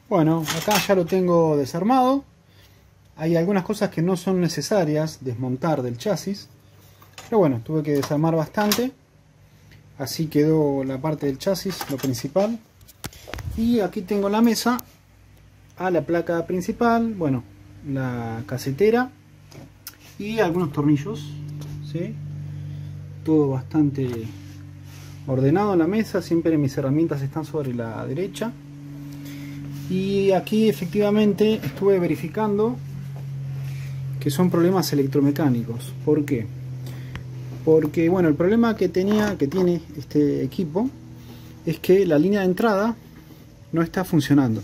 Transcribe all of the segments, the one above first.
Bueno, acá ya lo tengo desarmado. Hay algunas cosas que no son necesarias desmontar del chasis, pero bueno, tuve que desarmar bastante. Así quedó la parte del chasis, lo principal. Y aquí tengo la mesa, a la placa principal, bueno, la casetera y algunos tornillos, ¿sí? Todo bastante ordenado en la mesa, siempre mis herramientas están sobre la derecha. Y aquí efectivamente estuve verificando que son problemas electromecánicos. ¿Por qué? Porque bueno, el problema que tiene este equipo es que la línea de entrada no está funcionando.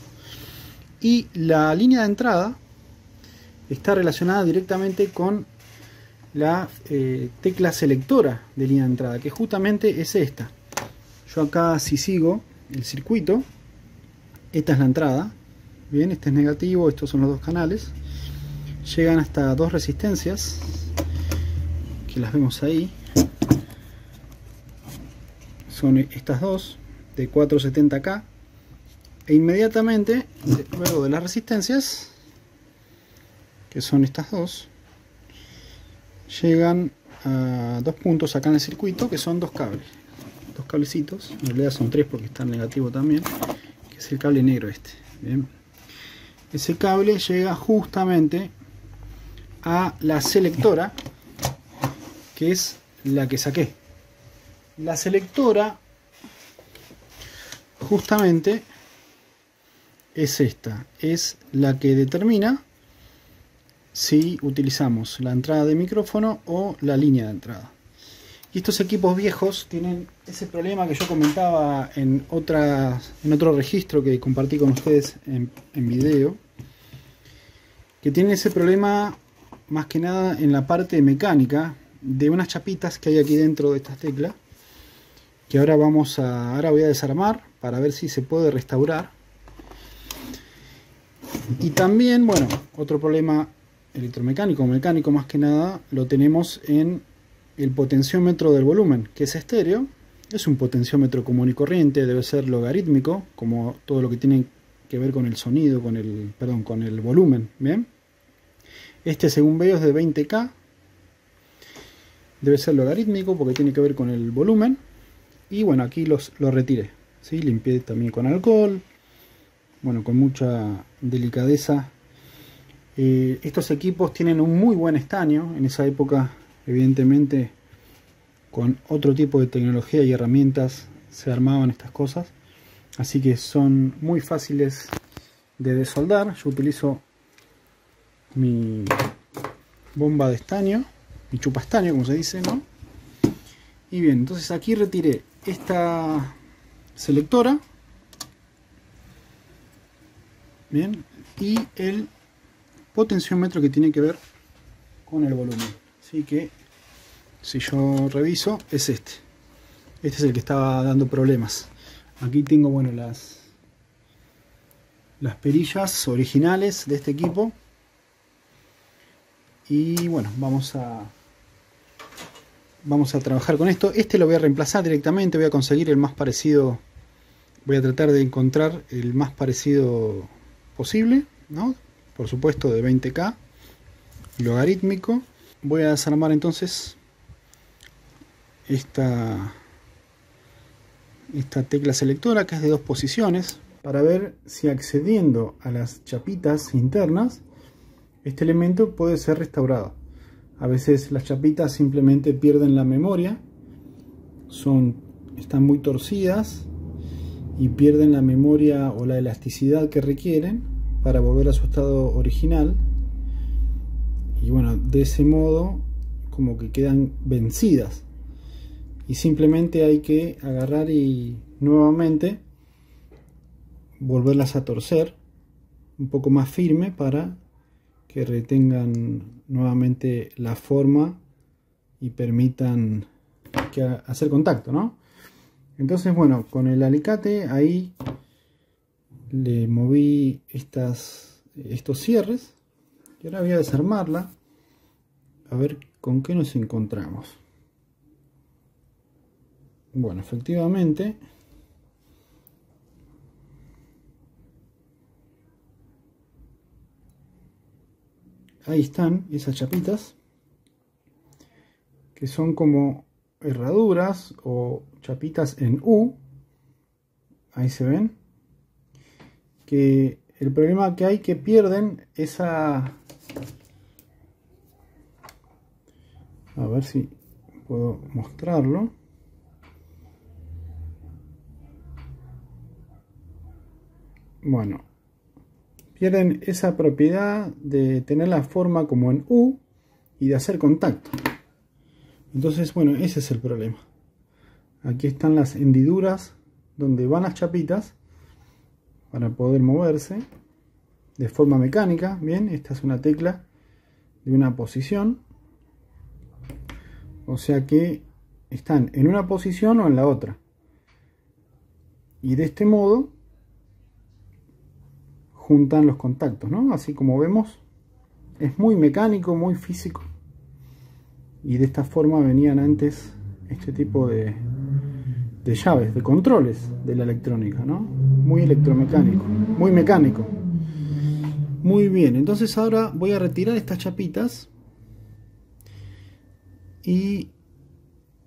Y la línea de entrada está relacionada directamente con la tecla selectora de línea de entrada, que justamente es esta. Yo acá, si sigo el circuito, esta es la entrada. Bien, este es negativo, estos son los dos canales. Llegan hasta dos resistencias, que las vemos ahí. Son estas dos, de 470K. E inmediatamente, luego de las resistencias, que son estas dos, llegan a dos puntos acá en el circuito, que son dos cables. Dos cablecitos, en realidad son tres porque está en negativo también, que es el cable negro este. Bien. Ese cable llega justamente a la selectora, que es la que saqué. La selectora justamente es esta, es la que determina si utilizamos la entrada de micrófono o la línea de entrada. Y estos equipos viejos tienen ese problema que yo comentaba en otro registro que compartí con ustedes en video, que tienen ese problema más que nada en la parte mecánica de unas chapitas que hay aquí dentro de estas teclas, que ahora voy a desarmar para ver si se puede restaurar. Y también, bueno, otro problema electromecánico, mecánico más que nada, lo tenemos en el potenciómetro del volumen, que es estéreo. Es un potenciómetro común y corriente, debe ser logarítmico, como todo lo que tiene que ver con el sonido, con el volumen. Bien, este, según veo, es de 20K, debe ser logarítmico porque tiene que ver con el volumen. Y bueno, aquí lo retiré, ¿sí? Limpié también con alcohol, bueno, con mucha delicadeza. Estos equipos tienen un muy buen estaño. En esa época, evidentemente, con otro tipo de tecnología y herramientas se armaban estas cosas, así que son muy fáciles de desoldar. Yo utilizo mi bomba de estaño, mi chupa estaño, como se dice, ¿no? Y bien, entonces aquí retiré esta selectora, bien, y el potenciómetro que tiene que ver con el volumen. Así que si yo reviso, es este es el que estaba dando problemas. Aquí tengo, bueno, las perillas originales de este equipo. Y bueno, vamos a trabajar con esto. Este lo voy a reemplazar directamente, voy a conseguir el más parecido, voy a tratar de encontrar el más parecido posible, ¿no? Por supuesto de 20K, logarítmico. Voy a desarmar entonces esta tecla selectora, que es de dos posiciones, para ver si accediendo a las chapitas internas este elemento puede ser restaurado. A veces las chapitas simplemente pierden la memoria, están muy torcidas y pierden la memoria o la elasticidad que requieren para volver a su estado original, y bueno, de ese modo como que quedan vencidas y simplemente hay que agarrar y nuevamente volverlas a torcer un poco más firme para que retengan nuevamente la forma y permitan hacer contacto, ¿no? Entonces, bueno, con el alicate ahí le moví estos cierres y ahora voy a desarmarla a ver con qué nos encontramos. Bueno, efectivamente ahí están esas chapitas, que son como herraduras o chapitas en U. Ahí se ven. Que el problema que hay que pierden esa... A ver si puedo mostrarlo. Bueno, pierden esa propiedad de tener la forma como en U y de hacer contacto. Entonces, bueno, ese es el problema. Aquí están las hendiduras donde van las chapitas para poder moverse de forma mecánica. Bien, esta es una tecla de una posición, o sea que están en una posición o en la otra, y de este modo juntan los contactos, ¿no? Así como vemos, es muy mecánico, muy físico, y de esta forma venían antes este tipo de llaves, de controles de la electrónica, ¿no? Muy electromecánico, muy mecánico. Muy bien, entonces ahora voy a retirar estas chapitas y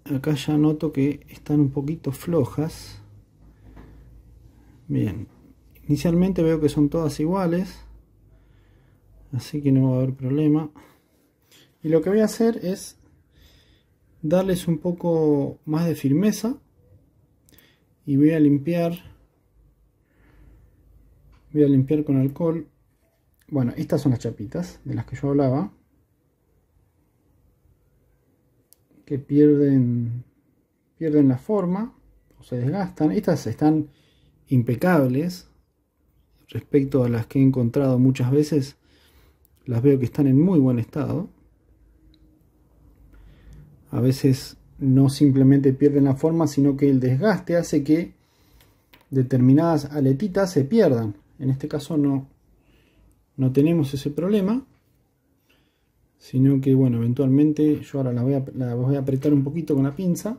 acá ya noto que están un poquito flojas. Bien, inicialmente veo que son todas iguales, así que no va a haber problema. Y lo que voy a hacer es darles un poco más de firmeza y voy a limpiar con alcohol. Bueno, estas son las chapitas de las que yo hablaba, que pierden la forma o se desgastan. Estas están impecables respecto a las que he encontrado muchas veces. Las veo que están en muy buen estado. A veces no simplemente pierden la forma, sino que el desgaste hace que determinadas aletitas se pierdan. En este caso no tenemos ese problema, sino que, bueno, eventualmente yo ahora la voy a apretar un poquito con la pinza.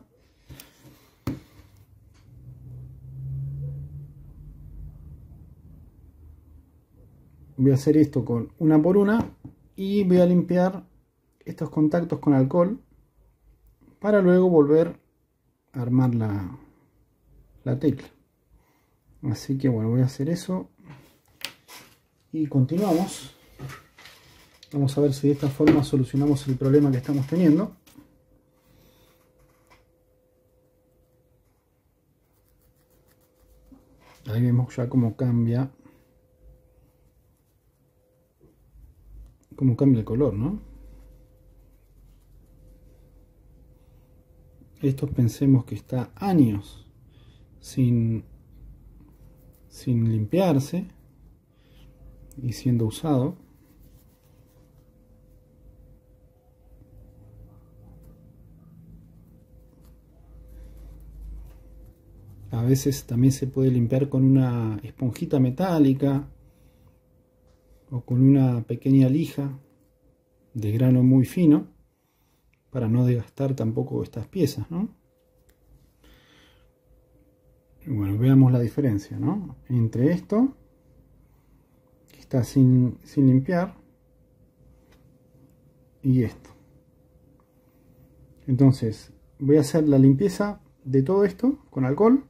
Voy a hacer esto con una por una y voy a limpiar estos contactos con alcohol para luego volver a armar la tecla. Así que bueno, voy a hacer eso y continuamos. Vamos a ver si de esta forma solucionamos el problema que estamos teniendo. Ahí vemos ya cómo cambia el color, ¿no? Esto pensemos que está años sin limpiarse y siendo usado. A veces también se puede limpiar con una esponjita metálica o con una pequeña lija de grano muy fino para no desgastar tampoco estas piezas, ¿no? Bueno, veamos la diferencia, ¿no? Entre esto, que está sin limpiar, y esto. Entonces, voy a hacer la limpieza de todo esto con alcohol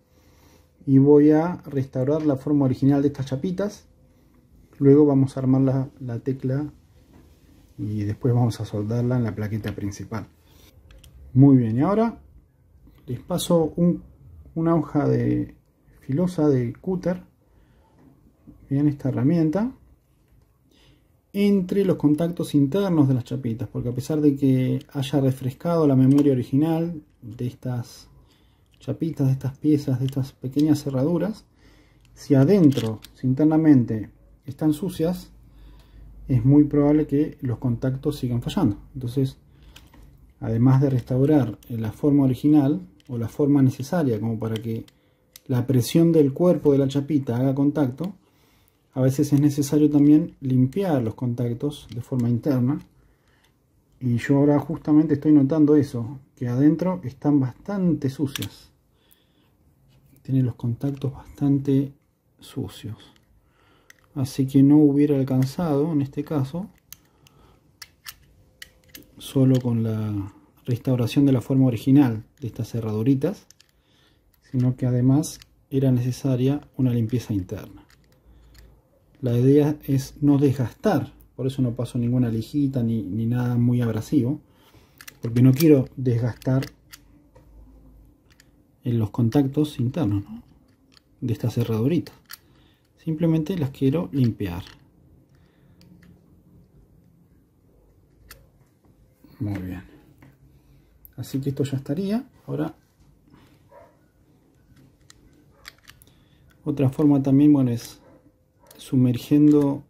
y voy a restaurar la forma original de estas chapitas. Luego vamos a armar la tecla y después vamos a soldarla en la plaqueta principal. Muy bien, y ahora les paso una hoja filosa de cúter, bien, esta herramienta, entre los contactos internos de las chapitas, porque a pesar de que haya refrescado la memoria original de estas chapitas, de estas piezas, de estas pequeñas cerraduras, si adentro, si internamente están sucias, es muy probable que los contactos sigan fallando. Entonces, además de restaurar la forma original o la forma necesaria como para que la presión del cuerpo de la chapita haga contacto, a veces es necesario también limpiar los contactos de forma interna. Y yo ahora justamente estoy notando eso, que adentro están bastante sucias. Tienen los contactos bastante sucios. Así que no hubiera alcanzado, en este caso, solo con la restauración de la forma original de estas cerraduritas, sino que además era necesaria una limpieza interna. La idea es no desgastar, por eso no paso ninguna lijita ni nada muy abrasivo, porque no quiero desgastar en los contactos internos, ¿no?, de estas cerraduritas. Simplemente las quiero limpiar. Muy bien. Así que esto ya estaría. Ahora, otra forma también, bueno, es sumergiendo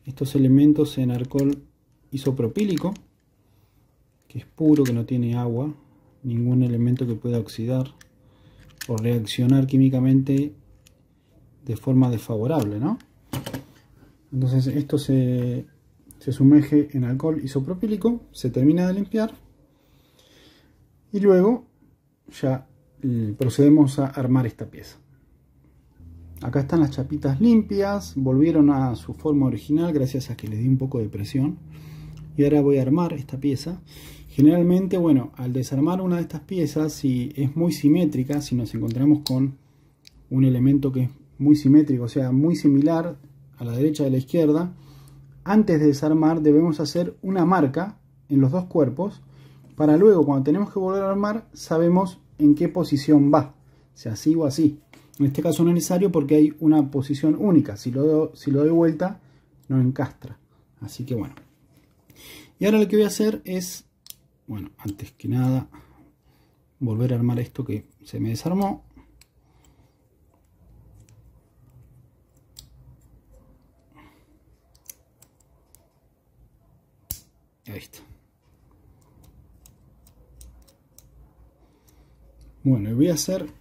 estos elementos en alcohol isopropílico, que es puro, que no tiene agua, ningún elemento que pueda oxidar o reaccionar químicamente de forma desfavorable, ¿no? Entonces esto se sumerge en alcohol isopropílico, se termina de limpiar y luego ya procedemos a armar esta pieza. Acá están las chapitas limpias, volvieron a su forma original gracias a que les di un poco de presión. Y ahora voy a armar esta pieza. Generalmente, bueno, al desarmar una de estas piezas, si es muy simétrica, si nos encontramos con un elemento que es muy simétrico, o sea, muy similar a la derecha y a la izquierda, antes de desarmar debemos hacer una marca en los dos cuerpos, para luego, cuando tenemos que volver a armar, sabemos en qué posición va, sea así o así. En este caso no es necesario porque hay una posición única. Si lo doy vuelta, no encastra. Así que bueno. Y ahora lo que voy a hacer es, bueno, antes que nada, volver a armar esto que se me desarmó. Ahí está. Bueno, y voy a hacer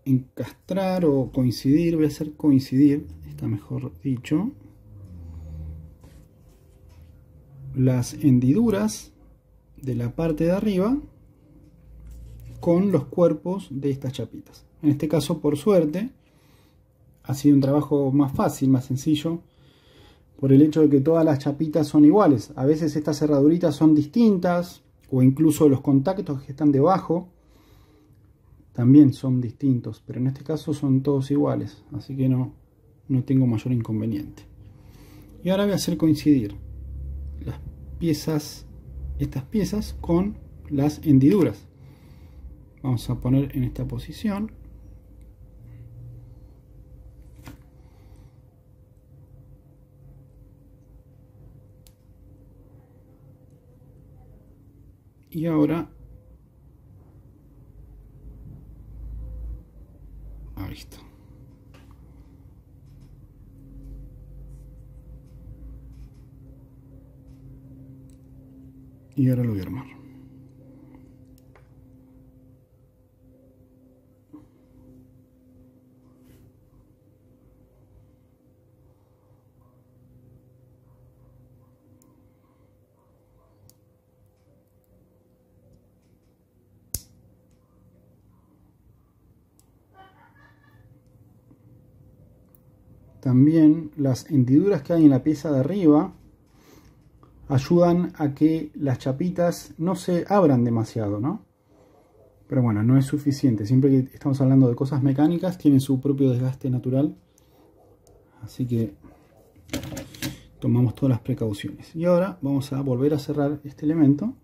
encastrar o coincidir, voy a hacer coincidir, está mejor dicho, las hendiduras de la parte de arriba con los cuerpos de estas chapitas. En este caso, por suerte, ha sido un trabajo más fácil, más sencillo, por el hecho de que todas las chapitas son iguales. A veces estas cerraduritas son distintas, o incluso los contactos que están debajo también son distintos, pero en este caso son todos iguales, así que no tengo mayor inconveniente. Y ahora voy a hacer coincidir las piezas, estas piezas con las hendiduras. Vamos a poner en esta posición. Y ahora, ahí está. Y ahora lo voy a armar. También las hendiduras que hay en la pieza de arriba ayudan a que las chapitas no se abran demasiado, ¿no? Pero bueno, no es suficiente. Siempre que estamos hablando de cosas mecánicas, tienen su propio desgaste natural. Así que tomamos todas las precauciones. Y ahora vamos a volver a cerrar este elemento.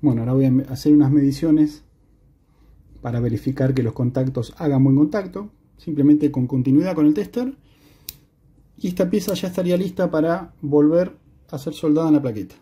Bueno, ahora voy a hacer unas mediciones para verificar que los contactos hagan buen contacto, simplemente con continuidad con el tester. Y esta pieza ya estaría lista para volver a ser soldada en la plaqueta.